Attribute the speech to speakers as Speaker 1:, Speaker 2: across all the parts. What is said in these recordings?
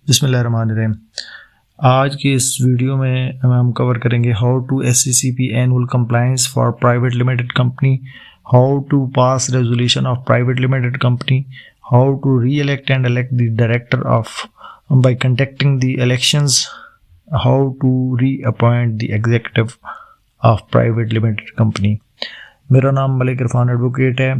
Speaker 1: बिस्मिल्लाहिर्रहमानिर्रहीम। आज की इस वीडियो में हम कवर करेंगे how to SCCP annual compliance for private limited company, how to pass resolution of private limited company, how to re elect and elect the director of by conducting the elections, how to reappoint the executive of private limited company। मेरा नाम Malik Irfan advocate है।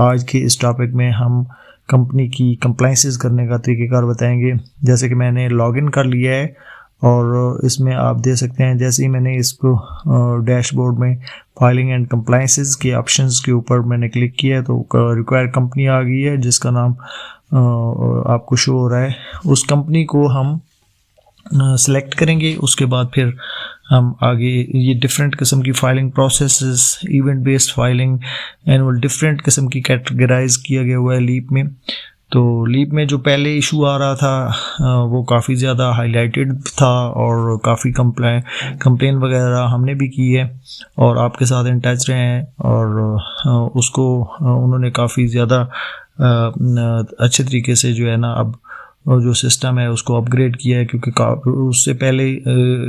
Speaker 1: आज के इस topic में हम company की compliances करने का तरीक़ेकार बताएंगे। जैसे कि मैंने लॉगिन कर लिया है और इसमें आप दे सकते हैं, जैसे ही मैंने इसको डैशबोर्ड में फाइलिंग एंड कंप्लाइंसेस के ऑप्शंस के ऊपर मैंने क्लिक किया तो रिक्वायर्ड कंपनी आ गई है जिसका नाम आपको शो हो रहा है। उस कंपनी को हम सेलेक्ट करेंगे। उसके बाद फिर हम आगे ये डिफरेंट किस्म की filing processes, event based filing, annual different किस्म की कैटेगराइज किया गया हुआ है लीप में। तो लीप में जो पहले इशू आ रहा था वो काफ़ी ज़्यादा हाईलाइटेड था और काफ़ी कंप्लेन वगैरह हमने भी की है और आपके साथ इन टच रहे हैं और उसको उन्होंने काफ़ी ज़्यादा अच्छे तरीके से जो है ना अब जो सिस्टम है उसको अपग्रेड किया है, क्योंकि उससे पहले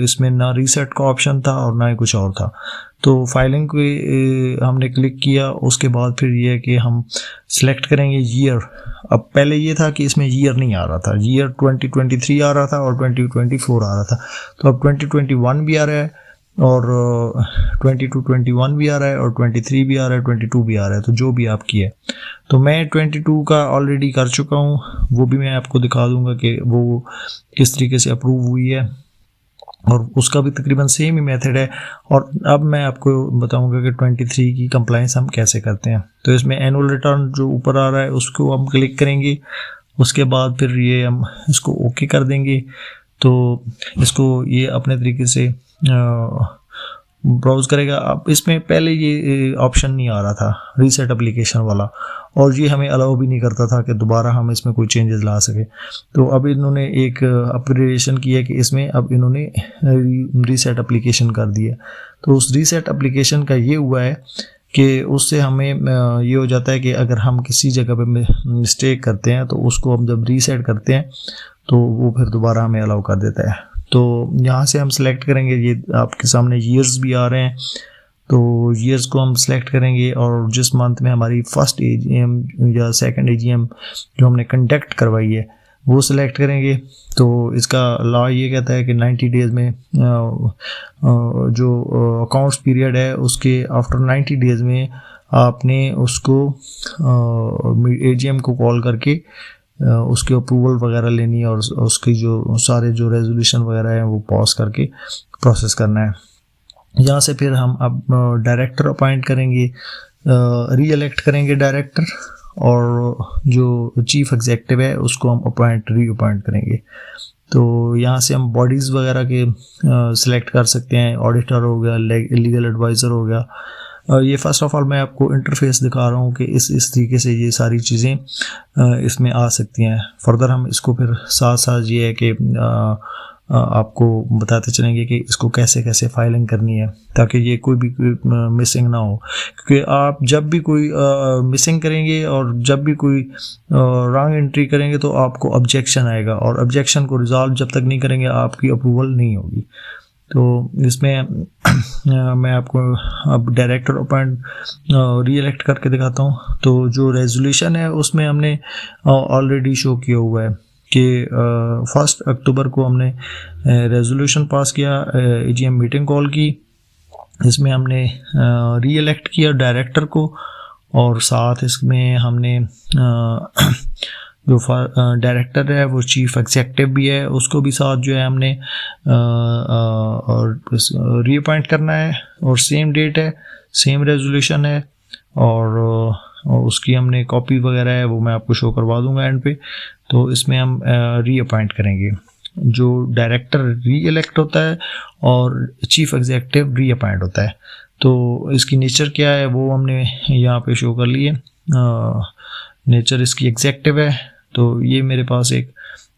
Speaker 1: इसमें ना रीसेट का ऑप्शन था और ना ही कुछ और था। तो फाइलिंग को हमने क्लिक किया, उसके बाद फिर ये है कि हम सिलेक्ट करेंगे ईयर। अब पहले ये था कि इसमें ईयर नहीं आ रहा था, ईयर 2023 आ रहा था और 2024 आ रहा था। तो अब 2021 भी आ रहा है और 22-21 भी आ रहा है और 23 भी आ रहा है, 22 भी आ रहा है। तो जो भी आपकी है, तो मैं 22 का ऑलरेडी कर चुका हूँ, वो भी मैं आपको दिखा दूंगा कि वो किस तरीके से अप्रूव हुई है और उसका भी तकरीबन सेम ही मेथड है। और अब मैं आपको बताऊंगा कि 23 की कंप्लाइंस हम कैसे करते हैं। तो इसमें एनुअल रिटर्न जो ऊपर आ रहा है उसको हम क्लिक करेंगे, उसके बाद फिर ये हम इसको ओके कर देंगे। तो इसको ये अपने तरीके से ब्राउज़ करेगा। अब इसमें पहले ये ऑप्शन नहीं आ रहा था रीसेट एप्लीकेशन वाला, और ये हमें अलाउ भी नहीं करता था कि दोबारा हम इसमें कोई चेंजेस ला सके। तो अब इन्होंने एक अपग्रेडेशन किया कि इसमें अब इन्होंने रीसेट एप्लीकेशन कर दिया। तो उस रीसेट एप्लीकेशन का ये हुआ है कि उससे हमें ये हो जाता है कि अगर हम किसी जगह पे मिस्टेक करते हैं तो उसको हम जब रीसेट करते हैं तो वो फिर दोबारा हमें अलाउ कर देता है। तो यहाँ से हम सेलेक्ट करेंगे, ये आपके सामने ईयर्स भी आ रहे हैं, तो ईयर्स को हम सेलेक्ट करेंगे और जिस मंथ में हमारी फर्स्ट AGM या सेकंड AGM जो हमने कंडक्ट करवाई है वो सिलेक्ट करेंगे। तो इसका लॉ ये कहता है कि 90 डेज़ में जो अकाउंट्स पीरियड है उसके आफ्टर 90 डेज़ में आपने उसको AGM को कॉल करके उसके अप्रूवल वगैरह लेनी है और उसकी जो सारे जो रेजोल्यूशन वगैरह हैं वो पॉज करके प्रोसेस करना है। यहाँ से फिर हम अब डायरेक्टर अपॉइंट करेंगे, री एलेक्ट करेंगे डायरेक्टर, और जो चीफ एग्जेक्टिव है उसको हम री अपॉइंट करेंगे। तो यहाँ से हम बॉडीज़ वगैरह के सिलेक्ट कर सकते हैं, ऑडिटर हो गया, लीगल एडवाइज़र हो गया। ये फ़र्स्ट ऑफ ऑल मैं आपको इंटरफेस दिखा रहा हूँ कि इस तरीके से ये सारी चीज़ें इसमें आ सकती हैं। फर्दर हम इसको फिर साथ साथ ये है कि आपको बताते चलेंगे कि इसको कैसे कैसे फाइलिंग करनी है ताकि ये कोई भी मिसिंग ना हो, क्योंकि आप जब भी कोई मिसिंग करेंगे और जब भी कोई रॉन्ग एंट्री करेंगे तो आपको ऑब्जेक्शन आएगा और ऑब्जेक्शन को रिजॉल्व जब तक नहीं करेंगे आपकी अप्रूवल नहीं होगी। तो इसमें मैं आपको अब डायरेक्टर अपॉइंट री एलेक्ट करके दिखाता हूँ। तो जो रेजोल्यूशन है उसमें हमने ऑलरेडी शो किया हुआ है कि 1 अक्टूबर को हमने रेजोल्यूशन पास किया, AGM मीटिंग कॉल की। इसमें हमने री एलेक्ट किया डायरेक्टर को और साथ इसमें हमने जो डायरेक्टर है वो चीफ एग्जेक्टिव भी है, उसको भी साथ जो है हमने और रीअपॉइंट करना है और सेम डेट है, सेम रेजोल्यूशन है और उसकी हमने कॉपी वगैरह है वो मैं आपको शो करवा दूंगा एंड पे। तो इसमें हम रीअपॉइंट करेंगे, जो डायरेक्टर री एलेक्ट होता है और चीफ एग्जेक्टिव रीअपॉइंट होता है। तो इसकी नेचर क्या है वो हमने यहाँ पे शो कर लिए। नेचर इसकी एग्जेक्टिव है। तो ये मेरे पास एक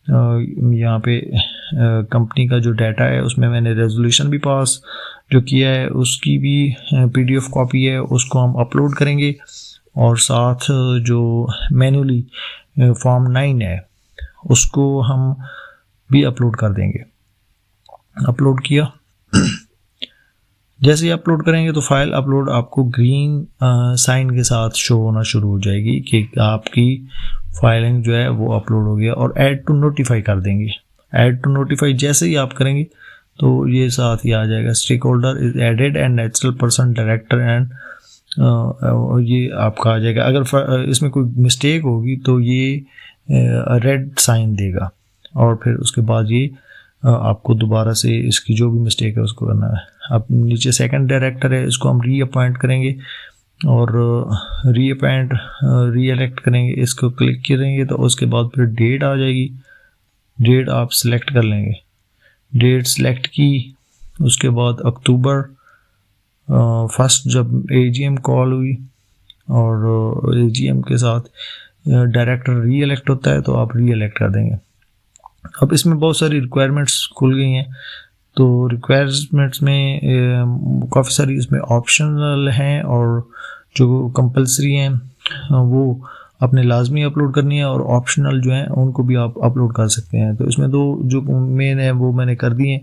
Speaker 1: यहाँ पे कंपनी का जो डाटा है उसमें मैंने रेजोल्यूशन भी पास जो किया है उसकी भी PDF कॉपी है, उसको हम अपलोड करेंगे और साथ जो मैन्युअली फॉर्म 9 है उसको हम भी अपलोड कर देंगे। अपलोड किया, जैसे ही अपलोड करेंगे तो फाइल अपलोड आपको ग्रीन साइन के साथ शो होना शुरू हो जाएगी कि आपकी फाइलिंग जो है वो अपलोड हो गया, और ऐड टू नोटिफाई कर देंगे। ऐड टू नोटिफाई जैसे ही आप करेंगे तो ये साथ ही आ जाएगा, stakeholder is added and natural person director and ये आपका आ जाएगा। अगर इसमें कोई मिस्टेक होगी तो ये रेड साइन देगा, और फिर उसके बाद ये आपको दोबारा से इसकी जो भी मिस्टेक है उसको करना है। अब नीचे सेकंड डायरेक्टर है, इसको हम रीअपॉइंट करेंगे और रीअपॉइंट रीएलेक्ट करेंगे। इसको क्लिक करेंगे तो उसके बाद फिर डेट आ जाएगी। डेट आप सिलेक्ट कर लेंगे, डेट सिलेक्ट की, उसके बाद अक्टूबर 1 जब एजीएम कॉल हुई और एजीएम के साथ डायरेक्टर रीएलेक्ट होता है तो आप रीएलेक्ट कर देंगे। अब इसमें बहुत सारी रिक्वायरमेंट्स खुल गई हैं, तो रिक्वायरमेंट्स में काफ़ी सारी इसमें ऑप्शनल हैं और जो कंपलसरी हैं वो आपने लाजमी अपलोड करनी है, और ऑप्शनल जो हैं उनको भी आप अपलोड कर सकते हैं। तो इसमें दो जो मेन है वो मैंने कर दिए।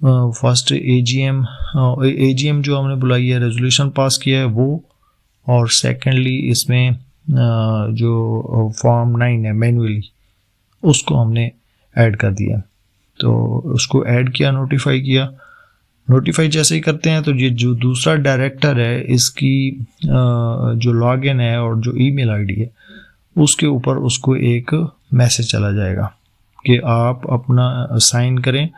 Speaker 1: फर्स्ट एजीएम जो हमने बुलाई है, रेजोल्यूशन पास किया है वो, और सेकेंडली इसमें जो फॉर्म 9 है मैनुअली उसको हमने ऐड कर दिया। तो उसको ऐड किया, नोटिफाई किया। नोटिफाई जैसे ही करते हैं तो ये जो दूसरा डायरेक्टर है इसकी जो लॉगिन है और जो ईमेल आईडी है उसके ऊपर उसको एक मैसेज चला जाएगा कि आप अपना साइन करें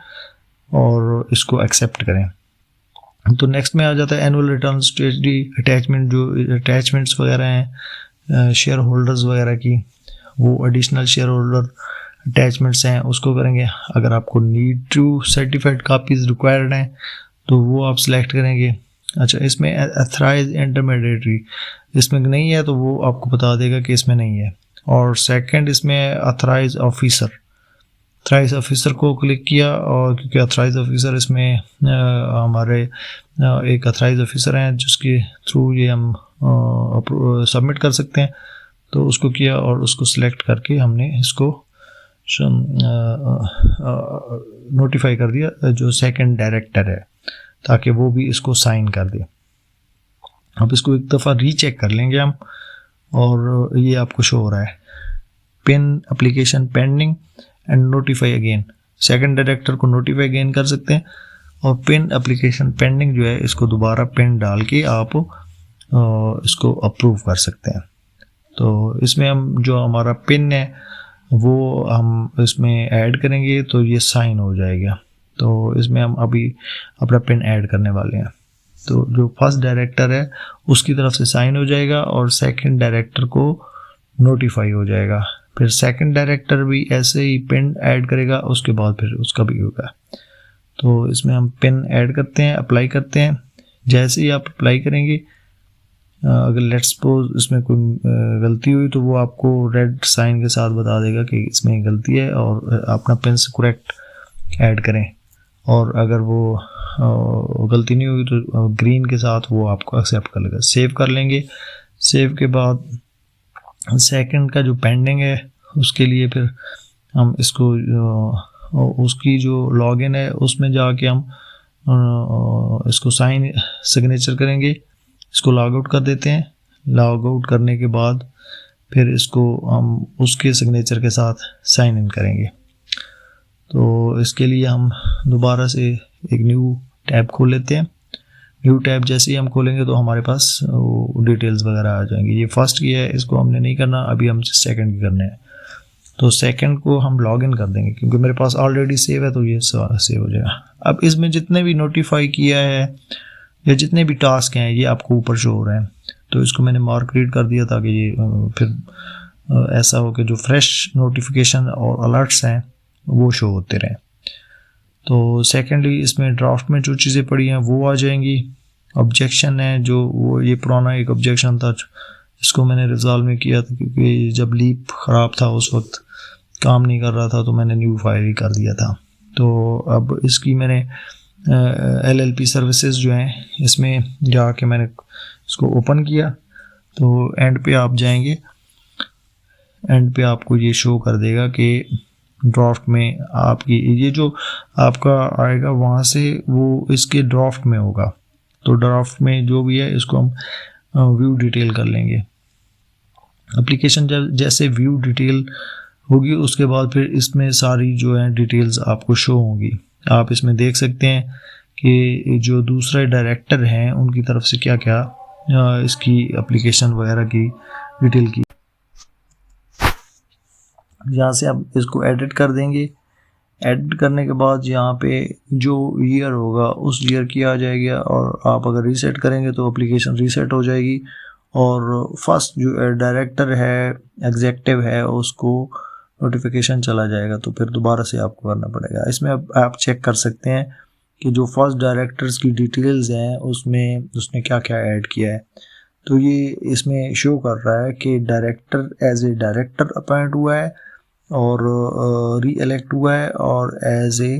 Speaker 1: और इसको एक्सेप्ट करें। तो नेक्स्ट में आ जाता है एनुअल रिटर्न स्टेटडी अटैचमेंट, जो अटैचमेंट्स वगैरह हैं शेयर होल्डर्स वगैरह की, वो एडिशनल शेयर होल्डर अटैचमेंट्स हैं उसको करेंगे। अगर आपको need to certified copies required हैं तो वो आप सिलेक्ट करेंगे। अच्छा, इसमें अथराइज इंटरमीडिएटरी इसमें नहीं है तो वो आपको बता देगा कि इसमें नहीं है। और सेकंड इसमें अथराइज ऑफिसर, अथराइज ऑफिसर को क्लिक किया, और क्योंकि अथराइज ऑफिसर इसमें हमारे एक अथराइज ऑफिसर हैं जिसके थ्रू ये हम सबमिट कर सकते हैं, तो उसको किया और उसको सिलेक्ट करके हमने इसको नोटिफाई कर दिया जो सेकंड डायरेक्टर है, ताकि वो भी इसको साइन कर दे। अब इसको एक दफ़ा रीचेक कर लेंगे हम, और ये आपको शो हो रहा है pin application pending and notify again. Second director को नोटिफाई अगेन कर सकते हैं, और पिन एप्लीकेशन पेंडिंग जो है इसको दोबारा पिन डाल के आप इसको अप्रूव कर सकते हैं। तो इसमें हम जो हमारा पिन है वो हम इसमें ऐड करेंगे तो ये साइन हो जाएगा। तो इसमें हम अभी अपना पिन ऐड करने वाले हैं। तो जो फर्स्ट डायरेक्टर है उसकी तरफ से साइन हो जाएगा और सेकंड डायरेक्टर को नोटिफाई हो जाएगा। फिर सेकंड डायरेक्टर भी ऐसे ही पिन ऐड करेगा, उसके बाद फिर उसका भी होगा। तो इसमें हम पिन ऐड करते हैं, अप्लाई करते हैं। जैसे ही आप अप्लाई करेंगे, अगर लेट्स सपोज इसमें कोई गलती हुई तो वो आपको रेड साइन के साथ बता देगा कि इसमें गलती है और अपना पिन से करेक्ट ऐड करें। और अगर वो गलती नहीं हुई तो ग्रीन के साथ वो आपको एक्सेप्ट कर लेगा। सेव कर लेंगे। सेव के बाद सेकंड का जो पेंडिंग है उसके लिए फिर हम इसको उसकी जो लॉगिन है उसमें जाके हम इसको साइन सिग्नेचर करेंगे। इसको लॉग आउट कर देते हैं। लॉग आउट करने के बाद फिर इसको हम उसके सिग्नेचर के साथ साइन इन करेंगे। तो इसके लिए हम दोबारा से एक न्यू टैब खोल लेते हैं। न्यू टैब जैसे ही हम खोलेंगे तो हमारे पास डिटेल्स वगैरह आ जाएंगे। ये फर्स्ट की है, इसको हमने नहीं करना, अभी हम सेकंड की करने हैं। तो सेकंड को हम लॉग इन कर देंगे क्योंकि मेरे पास ऑलरेडी सेव है, तो ये सेव हो जाएगा। अब इसमें जितने भी नोटिफाई किया है या जितने भी टास्क हैं ये आपको ऊपर शो हो रहे हैं। तो इसको मैंने मार्क रीड कर दिया ताकि ये फिर ऐसा हो कि जो फ्रेश नोटिफिकेशन और अलर्ट्स हैं वो शो होते रहें। तो सेकेंडली इसमें ड्राफ्ट में जो चीज़ें पड़ी हैं वो आ जाएंगी। ऑब्जेक्शन है जो वो ये पुराना एक ऑब्जेक्शन था, इसको मैंने रिजॉल्व नहीं किया था क्योंकि जब लीप ख़राब था उस वक्त काम नहीं कर रहा था, तो मैंने न्यू फाइल ही कर दिया था। तो अब इसकी मैंने LLP सर्विसेज जो हैं इसमें जाके मैंने इसको ओपन किया। तो एंड पे आप जाएंगे, एंड पे आपको ये शो कर देगा कि ड्राफ्ट में आपकी ये जो आपका आएगा वहाँ से वो इसके ड्राफ्ट में होगा। तो ड्राफ्ट में जो भी है इसको हम व्यू डिटेल कर लेंगे। एप्लीकेशन जब जैसे व्यू डिटेल होगी उसके बाद फिर इसमें सारी जो है डिटेल्स आपको शो होंगी। आप इसमें देख सकते हैं कि जो दूसरे डायरेक्टर हैं उनकी तरफ से क्या क्या इसकी एप्लीकेशन वगैरह की डिटेल की। यहाँ से आप इसको एडिट कर देंगे। एडिट करने के बाद यहाँ पे जो ईयर होगा उस ईयर की आ जाएगी, और आप अगर रीसेट करेंगे तो एप्लीकेशन रीसेट हो जाएगी। और फर्स्ट जो डायरेक्टर है एग्जेक्टिव है उसको नोटिफिकेशन चला जाएगा, तो फिर दोबारा से आपको करना पड़ेगा। इसमें अब आप चेक कर सकते हैं कि जो फर्स्ट डायरेक्टर्स की डिटेल्स हैं उसमें उसने क्या क्या ऐड किया है। तो ये इसमें शो कर रहा है कि director as a director appoint हुआ है और री इलेक्ट हुआ है, और as a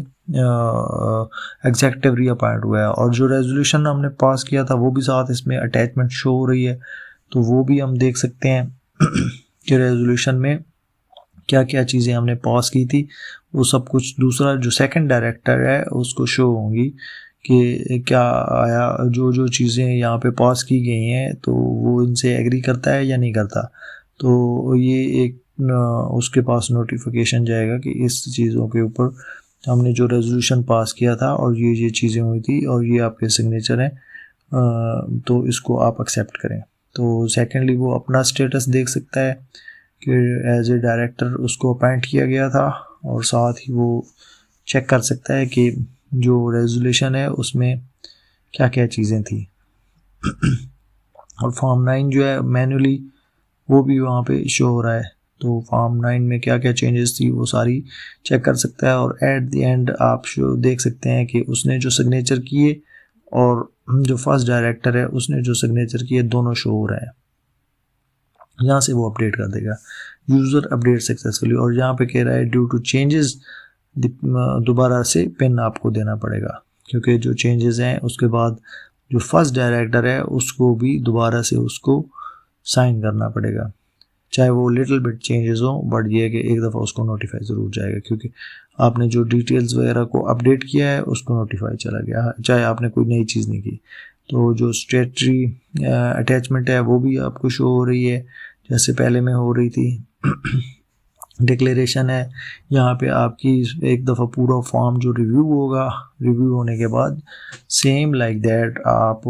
Speaker 1: executive re appoint हुआ है। और जो रेजोल्यूशन हमने पास किया था वो भी साथ इसमें अटैचमेंट शो हो रही है, तो वो भी हम देख सकते हैं कि रेजोल्यूशन में क्या क्या चीज़ें हमने पास की थी वो सब कुछ दूसरा जो सेकंड डायरेक्टर है उसको शो होंगी कि क्या आया, जो जो चीज़ें यहाँ पे पास की गई हैं तो वो इनसे एग्री करता है या नहीं करता। तो ये एक उसके पास नोटिफिकेशन जाएगा कि इस चीज़ों के ऊपर हमने जो रेजोल्यूशन पास किया था और ये चीज़ें हुई थी और ये आपके सिग्नेचर हैं, तो इसको आप एक्सेप्ट करें। तो सेकेंडली वो अपना स्टेटस देख सकता है कि एज ए डायरेक्टर उसको अपॉइंट किया गया था, और साथ ही वो चेक कर सकता है कि जो रेजोल्यूशन है उसमें क्या क्या चीज़ें थी। और फॉर्म 9 जो है मैन्युअली वो भी वहाँ पे शो हो रहा है, तो फॉर्म 9 में क्या क्या चेंजेस थी वो सारी चेक कर सकता है। और एट द एंड आप शो देख सकते हैं कि उसने जो सिग्नेचर किए और जो फर्स्ट डायरेक्टर है उसने जो सिग्नेचर किए दोनों शो हो रहे हैं। यहाँ से वो अपडेट कर देगा यूज़र अपडेट सक्सेसफुली। और यहाँ पे कह रहा है ड्यू टू चेंजेस दोबारा से पिन आपको देना पड़ेगा, क्योंकि जो चेंजेस हैं उसके बाद जो फर्स्ट डायरेक्टर है उसको भी दोबारा से उसको साइन करना पड़ेगा, चाहे वो लिटिल बिट चेंजेस हो, बट ये है कि एक दफ़ा उसको नोटिफाई ज़रूर जाएगा, क्योंकि आपने जो डिटेल्स वगैरह को अपडेट किया है उसको नोटिफाई चला गया, चाहे आपने कोई नई चीज़ नहीं की। तो जो स्टेटरी अटैचमेंट है वो भी आपको शो हो रही है जैसे पहले में हो रही थी। डिक्लेरेशन है, यहाँ पे आपकी एक दफ़ा पूरा फॉर्म जो रिव्यू होगा, रिव्यू होने के बाद सेम लाइक दैट आप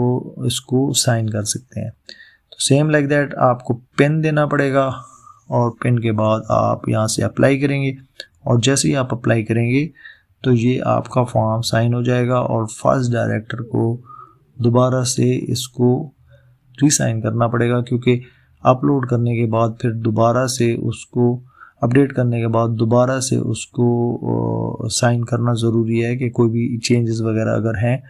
Speaker 1: इसको साइन कर सकते हैं। तो सेम लाइक दैट आपको पिन देना पड़ेगा, और पिन के बाद आप यहाँ से अप्लाई करेंगे, और जैसे ही आप अप्लाई करेंगे तो ये आपका फॉर्म साइन हो जाएगा, और फर्स्ट डायरेक्टर को दोबारा से इसको रीसाइन करना पड़ेगा, क्योंकि अपलोड करने के बाद फिर दोबारा से उसको अपडेट करने के बाद दोबारा से उसको साइन करना ज़रूरी है कि कोई भी चेंजेस वगैरह अगर हैं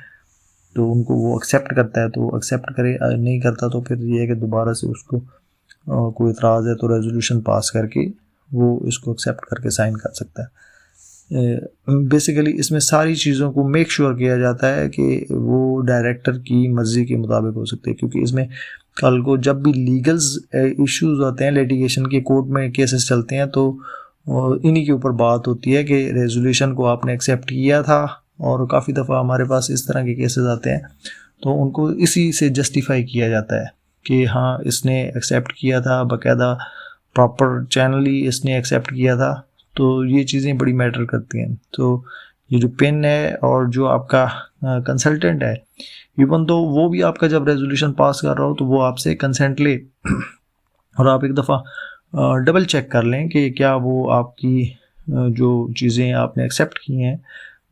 Speaker 1: तो उनको वो एक्सेप्ट करता है तो एक्सेप्ट करे, नहीं करता तो फिर ये है कि दोबारा से उसको कोई इतराज़ है तो रेजोल्यूशन पास करके वो इसको एक्सेप्ट करके साइन कर सकता है। बेसिकली इसमें सारी चीज़ों को मेक श्योर किया जाता है कि वो डायरेक्टर की मर्ज़ी के मुताबिक हो सकते हैं, क्योंकि इसमें कल को जब भी लीगल्स इश्यूज होते हैं, लिटिगेशन के कोर्ट में केसेस चलते हैं, तो इन्हीं के ऊपर बात होती है कि रेजोल्यूशन को आपने एक्सेप्ट किया था, और काफ़ी दफ़ा हमारे पास इस तरह के केसेस आते हैं तो उनको इसी से जस्टिफाई किया जाता है कि हाँ इसने एक्सेप्ट किया था, बाकायदा प्रॉपर चैनली इसने एक्सेप्ट किया था। तो ये चीज़ें बड़ी मैटर करती हैं। तो ये जो पिन है और जो आपका कंसल्टेंट है, इवन तो वो भी आपका जब रेजोल्यूशन पास कर रहा हो तो वो आपसे कंसेंट ले, और आप एक दफ़ा डबल चेक कर लें कि क्या वो आपकी जो चीज़ें आपने एक्सेप्ट की हैं,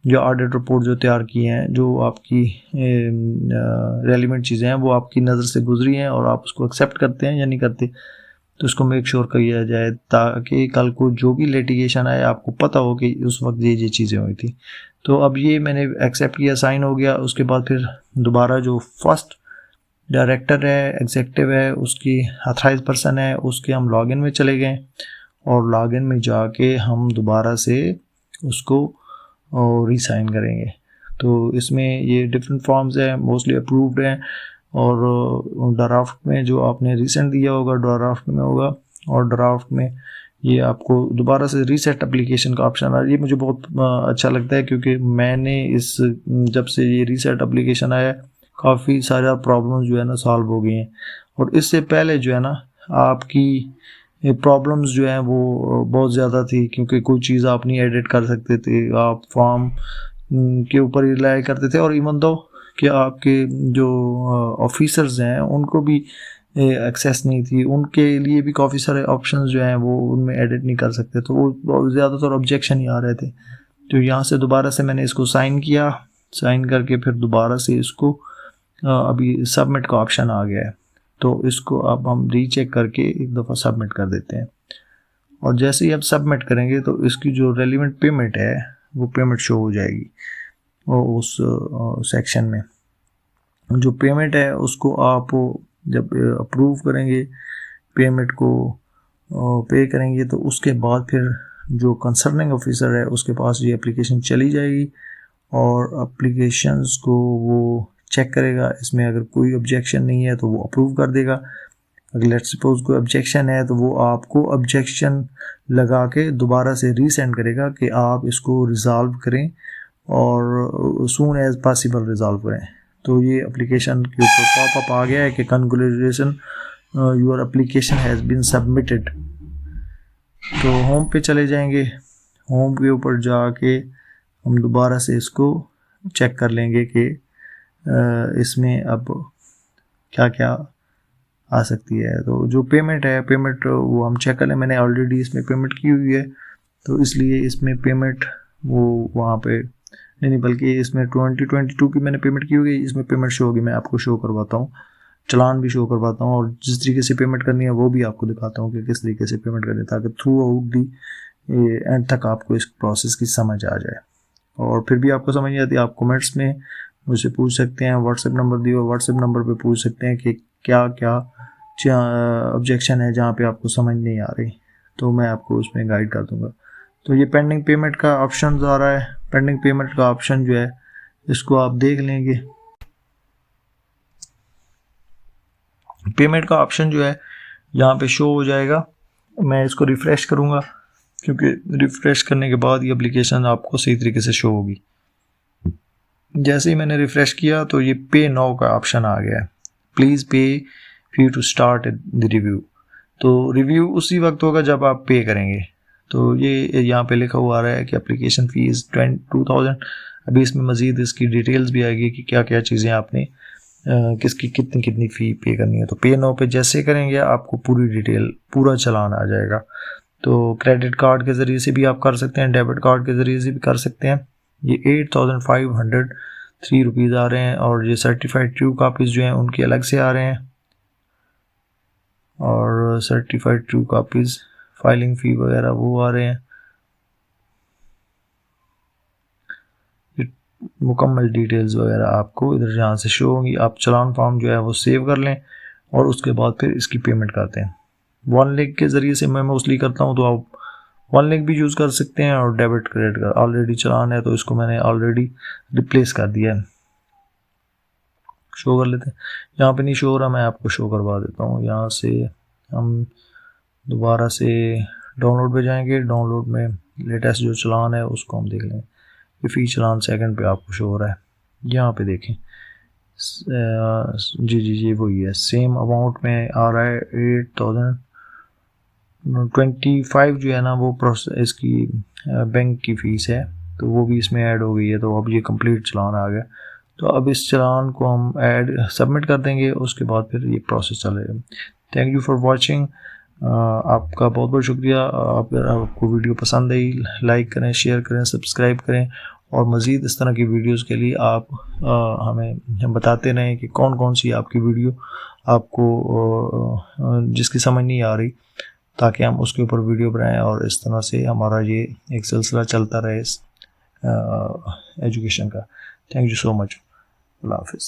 Speaker 1: जो ऑडिट रिपोर्ट जो तैयार की हैं, जो आपकी रेलिवेंट चीज़ें हैं वो आपकी नज़र से गुजरी हैं और आप उसको एक्सेप्ट करते हैं या नहीं करते। तो इसको मेक श्योर किया जाए ताकि कल को जो भी लिटिगेशन आए आपको पता हो कि उस वक्त ये चीज़ें हुई थी। तो अब ये मैंने एक्सेप्ट किया, साइन हो गया, उसके बाद फिर दोबारा जो फर्स्ट डायरेक्टर है, एग्जेक्टिव है, उसकी ऑथराइज पर्सन है, उसके हम लॉगिन में चले गए, और लॉगिन में जाके हम दोबारा से उसको रीसाइन करेंगे। तो इसमें ये डिफरेंट फॉर्म्स हैं, मोस्टली अप्रूव्ड हैं, और ड्राफ्ट में जो आपने रिसेंट दिया होगा ड्राफ्ट में होगा, और ड्राफ्ट में ये आपको दोबारा से रीसेट एप्लीकेशन का ऑप्शन आ रहा है। ये मुझे बहुत अच्छा लगता है, क्योंकि मैंने जब से ये रीसेट एप्लीकेशन आया काफ़ी सारा प्रॉब्लम्स जो है ना सॉल्व हो गई हैं। और इससे पहले जो है ना आपकी प्रॉब्लम्स जो हैं वो बहुत ज़्यादा थी, क्योंकि कोई चीज़ आप नहीं एडिट कर सकते थे, आप फॉर्म के ऊपर रिलाई करते थे। और इवन दो कि आपके जो ऑफिसर्स हैं उनको भी एक्सेस नहीं थी, उनके लिए भी काफ़ी सारे ऑप्शंस जो हैं वो उनमें एडिट नहीं कर सकते, तो वो ज़्यादातर ऑब्जेक्शन ही आ रहे थे। तो यहाँ से दोबारा से मैंने इसको साइन किया, साइन करके फिर दोबारा से इसको अभी सबमिट का ऑप्शन आ गया है, तो इसको अब हम रीचेक करके एक दफ़ा सबमिट कर देते हैं। और जैसे ही आप सबमिट करेंगे तो इसकी जो रेलिवेंट पेमेंट है वो पेमेंट शो हो जाएगी और उस सेक्शन में। जो पेमेंट है उसको आप जब अप्रूव करेंगे, पेमेंट को पे करेंगे, तो उसके बाद फिर जो कंसर्निंग ऑफिसर है उसके पास ये एप्लीकेशन चली जाएगी और एप्लीकेशंस को वो चेक करेगा। इसमें अगर कोई ऑब्जेक्शन नहीं है तो वो अप्रूव कर देगा। अगर लेट्स सपोज कोई ऑब्जेक्शन है तो वो आपको ऑब्जेक्शन लगा के दोबारा से रीसेंड करेगा कि आप इसको रिज़ॉल्व करें और सून एज पॉसिबल रिज़ॉल्व करें। तो ये एप्लीकेशन के ऊपर पॉपअप आ गया है कि congratulation your application has been submitted. तो होम पे चले जाएंगे, होम के ऊपर जाके हम दोबारा से इसको चेक कर लेंगे कि इसमें अब क्या क्या आ सकती है। तो जो पेमेंट है, पेमेंट वो हम चेक कर लें। मैंने ऑलरेडी इसमें पेमेंट की हुई है, तो इसलिए इसमें पेमेंट वो वहाँ पे नहीं, बल्कि इसमें 2022 की मैंने पेमेंट की होगी, इसमें पेमेंट शो होगी। मैं आपको शो करवाता हूँ, चलान भी शो करवाता हूँ, और जिस तरीके से पेमेंट करनी है वो भी आपको दिखाता हूँ कि किस तरीके से पेमेंट करनी है, ताकि थ्रू आउट दी एंड तक आपको इस प्रोसेस की समझ आ जाए। और फिर भी आपको समझ नहीं आती, आप कमेंट्स में मुझसे पूछ सकते हैं, व्हाट्सएप नंबर दिए, व्हाट्सएप नंबर पे पूछ सकते हैं कि क्या क्या ऑब्जेक्शन है जहाँ पे आपको समझ नहीं आ रही, तो मैं आपको उसमें गाइड कर दूँगा। तो ये पेंडिंग पेमेंट का ऑप्शन आ रहा है, पेंडिंग पेमेंट का ऑप्शन जो है इसको आप देख लेंगे। पेमेंट का ऑप्शन जो है यहाँ पे शो हो जाएगा। मैं इसको रिफ़्रेश करूँगा, क्योंकि रिफ़्रेश करने के बाद ये एप्लीकेशन आपको सही तरीके से शो होगी। जैसे ही मैंने रिफ़्रेश किया तो ये पे नाउ का ऑप्शन आ गया है, please pay fee to start the review. तो रिव्यू उसी वक्त होगा जब आप पे करेंगे। तो ये यहाँ पे लिखा हुआ आ रहा है कि एप्लीकेशन फ़ीस 2000। अभी इसमें मज़ीद इसकी डिटेल्स भी आएगी कि क्या क्या चीज़ें आपने किसकी कितनी कितनी फ़ी पे करनी है। तो पे नाउ पे जैसे करेंगे आपको पूरी डिटेल, पूरा चालान आ जाएगा। तो क्रेडिट कार्ड के ज़रिए से भी आप कर सकते हैं, डेबिट कार्ड के ज़रिए से भी कर सकते हैं। ये 8503 रुपीज़ आ रहे हैं, और ये सर्टिफाइड ट्रू कापीज़ जो हैं उनके अलग से आ रहे हैं, और सर्टिफाइड ट्रू कापीज़ फाइलिंग फ़ी वगैरह वो आ रहे हैं। मुकम्मल डिटेल्स वगैरह आपको इधर जहाँ से शो होंगी। आप चालान फॉर्म जो है वो सेव कर लें और उसके बाद फिर इसकी पेमेंट करते हैं। वन लिंक के ज़रिए से मैं मोस्टली करता हूँ, तो आप वन लिंक भी यूज़ कर सकते हैं, और डेबिट क्रेडिट का ऑलरेडी चालान है तो इसको मैंने ऑलरेडी रिप्लेस कर दिया है। शो कर लेते हैं, यहाँ पे नहीं शो हो रहा, मैं आपको शो करवा देता हूँ। यहाँ से हम दोबारा से डाउनलोड पे जाएंगे, डाउनलोड में लेटेस्ट जो चालान है उसको हम देख लें। ये फ़ी चालान सेकंड पे आपको शो हो रहा है, यहाँ पे देखें। जी जी जी वही है, सेम अमाउंट में आ रहा है 8025 जो है ना वो प्रोसेस इसकी बैंक की फ़ीस है, तो वो भी इसमें ऐड हो गई है। तो अब ये कंप्लीट चालान आ गया, तो अब इस चालान को हम ऐड सबमिट कर देंगे, उसके बाद फिर ये प्रोसेस चलेगा। थैंक यू फॉर वॉचिंग, आपका बहुत बहुत शुक्रिया। अगर आपको वीडियो पसंद आई, लाइक करें, शेयर करें, सब्सक्राइब करें, और मज़ीद इस तरह की वीडियोस के लिए आप हमें बताते रहें कि कौन कौन सी आपकी वीडियो आपको जिसकी समझ नहीं आ रही, ताकि हम उसके ऊपर वीडियो बनाएं, और इस तरह से हमारा ये एक सिलसिला चलता रहे इस एजुकेशन का। Thank you so much. अल्लाह हाफ़िज़।